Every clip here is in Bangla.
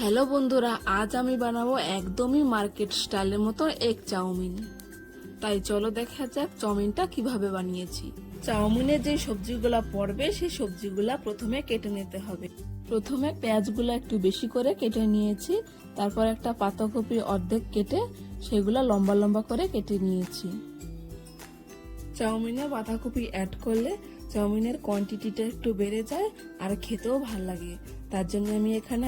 হ্যালো বন্ধুরা, আজ আমি বানাবো একদমই মার্কেট স্টাইলের মতো এগ চাউমিন। তাই চলো দেখা যাক চাউমিনটা কিভাবে বানিয়েছি। চাউমিনে যে সবজিগুলা পড়বে সেই সবজিগুলা প্রথমে কেটে নিতে হবে। প্রথমে পেঁয়াজগুলো একটু বেশি করে কেটে নিয়েছি, তারপর একটা পাতাকপি অর্ধেক কেটে সেগুলা লম্বা লম্বা করে কেটে নিয়েছি। চাউমিনে বাঁধাকপি অ্যাড করলে চাউমিনের কোয়ান্টিটিটা একটু বেড়ে যায় আর খেতেও ভাল লাগে। তার জন্য আমি এখানে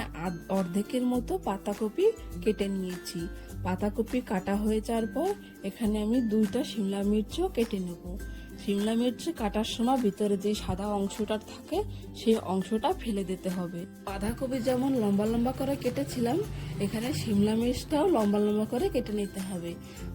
অর্ধেকের মতো পাতাকপি কেটে নিয়েছি। পাতাকপি কাটা হয়ে যাওয়ার পর এখানে আমি 2টা শিমলা মির্চও কেটে নেব। শিমলা মির্চ কাটার সময় ভিতরে যে সাদা অংশটা থাকে সেই অংশটা ফেলে দিতে হবে। বাঁধাকপি যেমন লম্বা লম্বা করে কেটেছিলাম, এখানে শিমলা মির্চটাও লম্বা লম্বা করে কেটে নিতে হবে।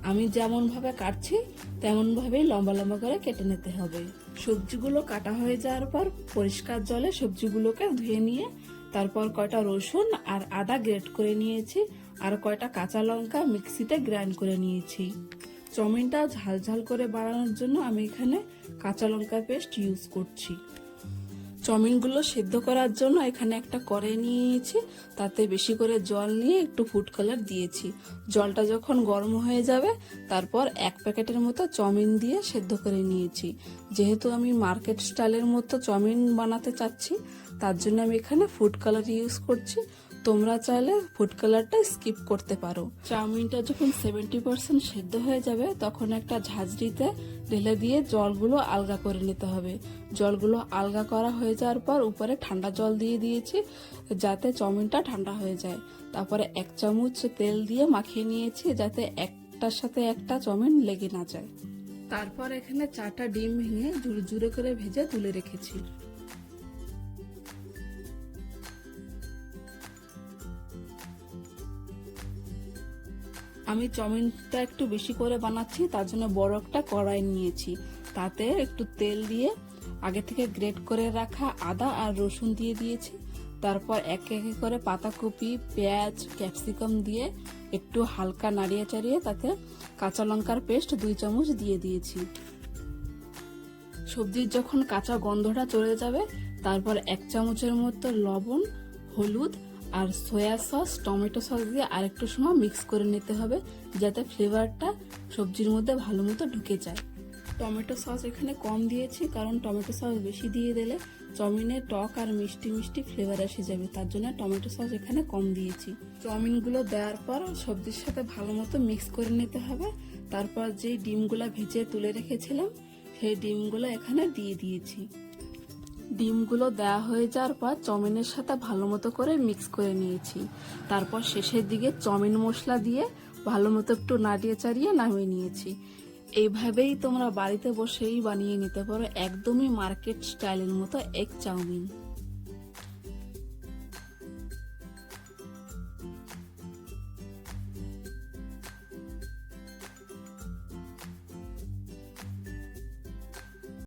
আমি যেমন ভাবে কাটছি তেমন ভাবেই লম্বা লম্বা করে কেটে নিতে হবে। সবজিগুলো কাটা হয়ে যাওয়ার পর পরিষ্কার জলে সবজিগুলোকে ধুয়ে নিয়ে তারপর কয়টা রসুন আর আদা গ্রেট করে নিয়েছি, আর কয়টা কাঁচা লঙ্কা মিক্সিতে গ্রাইন্ড করে নিয়েছি। চাউমিনটা ঝাল ঝাল করে বানানোর জন্য আমি এখানে কাঁচা লঙ্কা পেস্ট ইউজ করছি। চাউমিনগুলো সেদ্ধ করার জন্য এখানে একটা কড়াই নিয়ে নিয়েছি, তাতে বেশি করে জল নিয়ে একটু ফুড কালার দিয়েছি। জলটা যখন গরম হয়ে যাবে তারপর 1 প্যাকেটের মতো চাউমিন দিয়ে সেদ্ধ করে নিয়েছি। যেহেতু আমি মার্কেট স্টাইলের মতো চাউমিন বানাতে চাচ্ছি তার জন্য আমি এখানে ফুড কালার ইউজ করছি। তোমরা চাইলে ফুড কালারটা স্কিপ করতে পারো। চাউমিনটা যখন 70% সেদ্ধ হয়ে যাবে তখন একটা ঝাঁঝরিতে ঢেলে দিয়ে জলগুলো আলগা করে নিতে হবে। জলগুলো আলগা করা হয়ে যাওয়ার পর উপরে ঠান্ডা জল দিয়ে দিয়েছি যাতে চাউমিনটা ঠান্ডা হয়ে যায়। তারপরে 1 চামচ তেল দিয়ে মাখিয়ে নিয়েছি যাতে একটার সাথে একটা চাউমিন লেগে না যায়। তারপর এখানে 4টা ডিম ভেঙে ঝুরঝুরে করে ভেজে তুলে রেখেছি। আমি চাউমিনটা একটু বেশি করে বানাচ্ছি, তার জন্য বড় একটা কড়াই নিয়েছি। তাতে একটু তেল দিয়ে আগে থেকে গ্রেট করে রাখা আদা আর রসুন দিয়ে দিয়েছি। তারপর একে একে করে পাতাকপি, পেঁয়াজ, ক্যাপসিকাম দিয়ে একটু হালকা নাড়িয়ে চাড়িয়ে তাতে কাঁচা লঙ্কার পেস্ট 2 চামচ দিয়ে দিয়েছি। সবজির যখন কাঁচা গন্ধটা চলে যাবে তারপর 1 চামচের মতো লবণ, হলুদ আর সয়া সস, টমেটো সস দিয়ে আরেকটু সময় মিক্স করে নিতে হবে যাতে ফ্লেভারটা সবজির মধ্যে ভালো মতো ঢুকে যায়। টমেটো সস এখানে কম দিয়েছি কারণ টমেটো সস বেশি দিয়ে দিলে চাউমিনে টক আর মিষ্টি মিষ্টি ফ্লেভার এসে যাবে, তার জন্য টমেটো সস এখানে কম দিয়েছি। চাউমিনগুলো দেওয়ার পর সবজির সাথে ভালো মতো মিক্স করে নিতে হবে। তারপর যেই ডিমগুলা ভেজে তুলে রেখেছিলাম সেই ডিমগুলো এখানে দিয়ে দিয়েছি। ডিমগুলো দেওয়া হয়ে যাওয়ার পর চাউমিনের সাথে ভালো মতো করে মিক্স করে নিয়েছি। তারপর শেষের দিকে চাউমিন মশলা দিয়ে ভালো মতো একটু নাড়িয়ে চাড়িয়ে নামিয়ে নিয়েছি। এইভাবেই তোমরা বাড়িতে বসেই বানিয়ে নিতে পারো একদমই মার্কেট স্টাইলের মতো এগ চাউমিন।